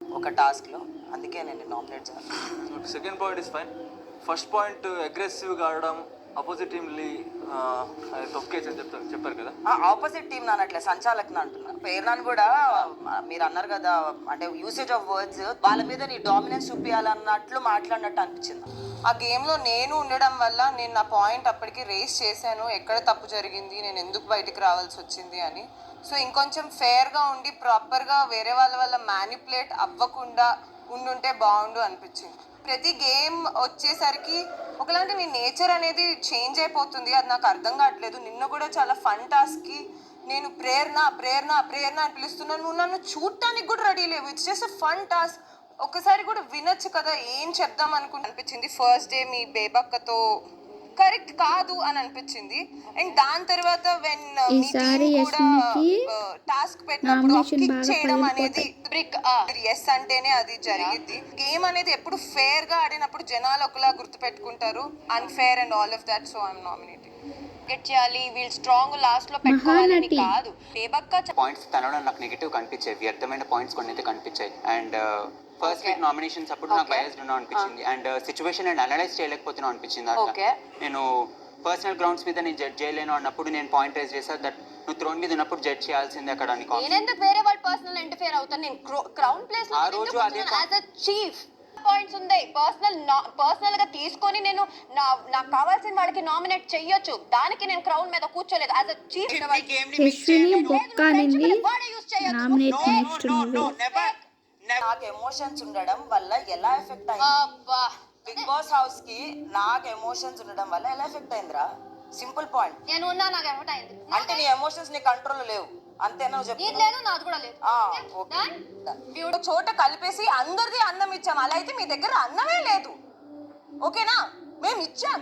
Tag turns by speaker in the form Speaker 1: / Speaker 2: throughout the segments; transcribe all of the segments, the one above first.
Speaker 1: ఒక టాస్క్లో, అందుకే నేను నామినేట్ చేయాలి.
Speaker 2: Second point is fine. First point అగ్రెసివ్గా ఆడడం, ఆపోజిట్ టీమ్ని తొక్కేసి అని చెప్పారు కదా.
Speaker 1: ఆపోజిట్ టీమ్ నానట్లే, సంచాలకుని అంటున్నా. పేరునాన్ని కూడా మీరు అన్నారు కదా, అంటే యూసేజ్ ఆఫ్ వర్డ్స్ వాళ్ళ మీద నీ డామినెన్స్ చూపించాలన్నట్లు మాట్లాడినట్టు అనిపించింది.
Speaker 3: ఆ గేమ్లో నేను ఉండడం వల్ల నేను నా పాయింట్ అప్పటికి రేస్ చేశాను, ఎక్కడ తప్పు జరిగింది, నేను ఎందుకు బయటికి రావాల్సి వచ్చింది అని. సో ఇంకొంచెం ఫేర్గా ఉండి ప్రాపర్గా వేరే వాళ్ళ మ్యానిపులేట్ అవ్వకుండా ఉండుంటే బాగుండు అనిపించింది. ప్రతి గేమ్ వచ్చేసరికి ఒకలాంటి నీ నేచర్ అనేది చేంజ్ అయిపోతుంది, అది నాకు అర్థం కావట్లేదు. నిన్న కూడా చాలా ఫన్ టాస్క్కి నేను ప్రేరణ ప్రేరణ ప్రేరణ అని పిలుస్తున్నాను, నువ్వు నన్ను చూడటానికి కూడా రెడీ లేవు. ఇట్స్ జస్ట్ ఫన్ టాస్క్, ఒకసారి కూడా వినొచ్చు కదా, ఏం చెప్దాం అనిపించింది. ఫస్ట్ డే మీ బేబక్కతో కరెక్ట్ కాదు అని అనిపించింది. అండ్ దాని తర్వాత వెన్ టాస్క్ పెట్టినప్పుడు కిక్ చేయడం అనేది బ్రిక్ ఎస్ అంటేనే అది జరిగింది. గేమ్ అనేది ఎప్పుడు ఫేర్ గా ఆడినప్పుడు జనాలు ఒకలా గుర్తు పెట్టుకుంటారు, unfair and all of that. So I'm nominating.
Speaker 4: చేయాలి వీళ్ళు స్ట్రాంగ్ లాస్ట్ లో పెట్టుకోవాలని కాదు. బేబక్క
Speaker 5: పాయింట్స్ తనలో నాకు నెగిటివ్ కనిపించాయి, వ్యర్థమైన పాయింట్స్ కొన్ని అయితే కనిపించాయి. అండ్ ఫస్ట్ వీక్ నామినేషన్స్ అప్పుడు నాకు బయాస్డ్ ఉన్నా అనిపించింది. అండ్ సిచ్యువేషన్ నేను అనలైజ్ చేయలేకపోతున్నా అనిపించింది. అట్లా నేను పర్సనల్ గ్రౌండ్స్ మీద నేను జడ్జ్ చేయలేను అన్నప్పుడు నేను పాయింట్ రైజ్ చేశాను దట్ నువ్వు థ్రోన్ మీద ఉన్నప్పుడు జడ్జ్ చేయాల్సిందే అక్కడ అని.
Speaker 4: నేను ఎందుకు వేరే వాళ్ళ పర్సనల్ ఇంటర్ఫియర్ అవుతాను? నేను క్రౌన్ ప్లేస్ లో
Speaker 5: ఆ రోజు అదే
Speaker 4: యాజ్ అ చీఫ్ పాయింట్స్ ఉన్నాయి, పర్సనల్ గా తీసుకొని నేను నాకు కావాల్సిన వాళ్ళకి నామినేట్ చెయ్యొచ్చు. దానికి నేను క్రౌన్ మీద కూర్చోలేదు. యాజ్ అ చీఫ్
Speaker 1: నాకు ఎమోషన్స్ ఉండడం వల్ల ఎలా ఎఫెక్ట్ అయింది? బిగ్ బాస్ హౌస్ కి నాకు ఎమోషన్స్ ఉండడం వల్ల ఎలా ఎఫెక్ట్ అయిందిరా? Simple point.
Speaker 4: నేను ఉన్నా, నాకు ఎఫెక్ట్ అయింది
Speaker 1: అంటే నీ ఎమోషన్స్ నీ కంట్రోల్ లేవు, అంతేనా?
Speaker 4: లేదు, నాది కూడా లేదు.
Speaker 3: చోట కలిపేసి అందరిది అన్నం ఇచ్చాం, అలా అయితే మీ దగ్గర అన్నమే లేదు. ఓకేనా? మేము ఇచ్చాం,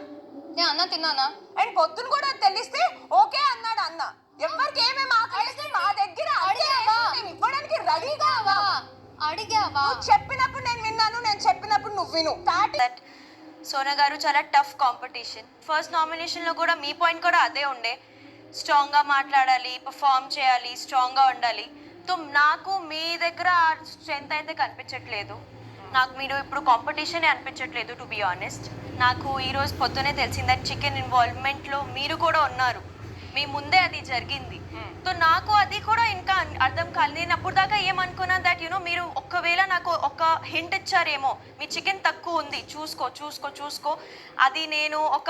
Speaker 4: నేను అన్నం తిన్నానా?
Speaker 3: అండ్ పొద్దున కూడా తెలిస్తే ఓకే అన్నాడు అన్న. ఎవరికి ఏమేమి ఆకలిస్తే మా దగ్గర ఇవ్వడానికి రెడీగా
Speaker 4: అడిగావా?
Speaker 3: చెప్పినప్పుడు నేను విన్నాను, నేను చెప్పినప్పుడు నువ్వు విను.
Speaker 6: సోనా గారు, చాలా టఫ్ కాంపిటీషన్. ఫస్ట్ నామినేషన్లో కూడా మీ పాయింట్ కూడా అదే ఉండే, స్ట్రాంగ్గా మాట్లాడాలి, పర్ఫామ్ చేయాలి, స్ట్రాంగ్గా ఉండాలి. సో నాకు మీ దగ్గర ఆ స్ట్రెంత్ అయితే కనిపించట్లేదు. నాకు మీరు ఇప్పుడు కాంపిటీషనే అనిపించట్లేదు, టు బీ ఆనెస్ట్. నాకు ఈరోజు పొద్దునే తెలిసింది దట్ చికెన్ ఇన్వాల్వ్మెంట్లో మీరు కూడా ఉన్నారు, మీ ముందే అది జరిగింది. సో నాకు అది కూడా ఇంకా అర్థం కాలేదు. నేను అప్పుడు దాకా ఏమనుకున్నాను దట్ మీరు ఒకవేళ నాకు ఒక హింట్ ఇచ్చారేమో, మీ చికెన్ తక్కువ ఉంది, చూసుకో అది నేను ఒక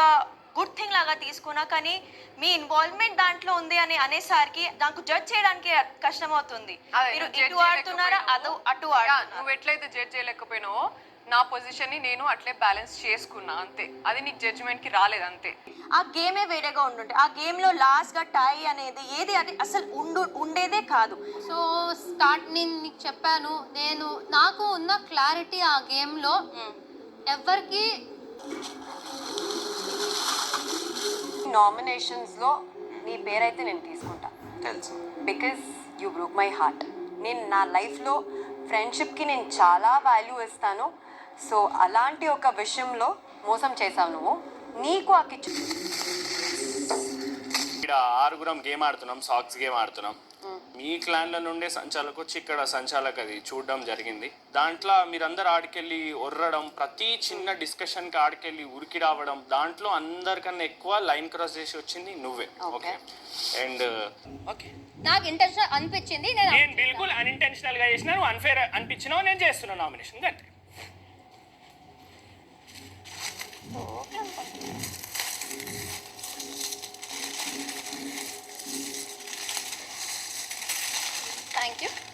Speaker 6: గుడ్ థింగ్ లాగా తీసుకున్నా. కానీ మీ ఇన్వాల్వ్మెంట్ దాంట్లో ఉంది అని అనేసరికి నాకు జడ్జ్ చేయడానికి కష్టం అవుతుంది. మీరు ఇటు ఆడుతున్నారా, అటు ఆడుతున్నారా?
Speaker 3: నువ్వు ఎట్లయితే జడ్జ్ చేయలేకపోయినావో నా పొజిషన్ని నేను అట్లే బ్యాలెన్స్ చేసుకున్నా, అంతే. అది నీకు జడ్జిమెంట్కి రాలేదు, అంతే.
Speaker 6: ఆ గేమే వేరేగా ఉండుంటే, ఆ గేమ్లో లాస్ట్గా టై అనేది ఏది అది అసలు ఉండేదే కాదు.
Speaker 4: సో నేను నీకు చెప్పాను, నాకు ఉన్న క్లారిటీ ఆ గేమ్లో ఎవరికి
Speaker 3: నామినేషన్స్లో నీ పేరైతే నేను తీసుకుంటా,
Speaker 5: తెలుసు.
Speaker 3: Because you broke my heart. నేను నా లైఫ్లో ఫ్రెండ్షిప్కి నేను చాలా వాల్యూ ఇస్తాను. సో అలాంటి ఒక విషయంలో మోసం చేసావు నువ్వు. నీకు ఆ కిచ్చు
Speaker 7: ఇక్కడ 6 గేమ్ ఆడుతున్నాం, సాక్స్ గేమ్ ఆడుతున్నాం. మీ క్లాన్ల నుండే సంచాలకు వచ్చి ఇక్కడ సంచాలకు అది చూడడం జరిగింది. దాంట్లో మీరందరూ ఆడికెళ్ళి ఒర్రడం, ప్రతి చిన్న డిస్కషన్కి ఆడికెళ్ళి ఉరికి రావడం, దాంట్లో అందరికన్నా ఎక్కువ లైన్ క్రాస్ చేసి వచ్చింది నువ్వే. ఓకే, అండ్ ఓకే,
Speaker 4: నాకు ఇంటెన్షనల్ అనిపించింది.
Speaker 7: నేను బిల్కుల్ అన్ఇంటెన్షనల్గా చేసిన, నువ్వు అన్ఫేర్ అనిపించినావు, నేను చేస్తున్నాను నామినేషన్, అంతే.
Speaker 4: Thank you.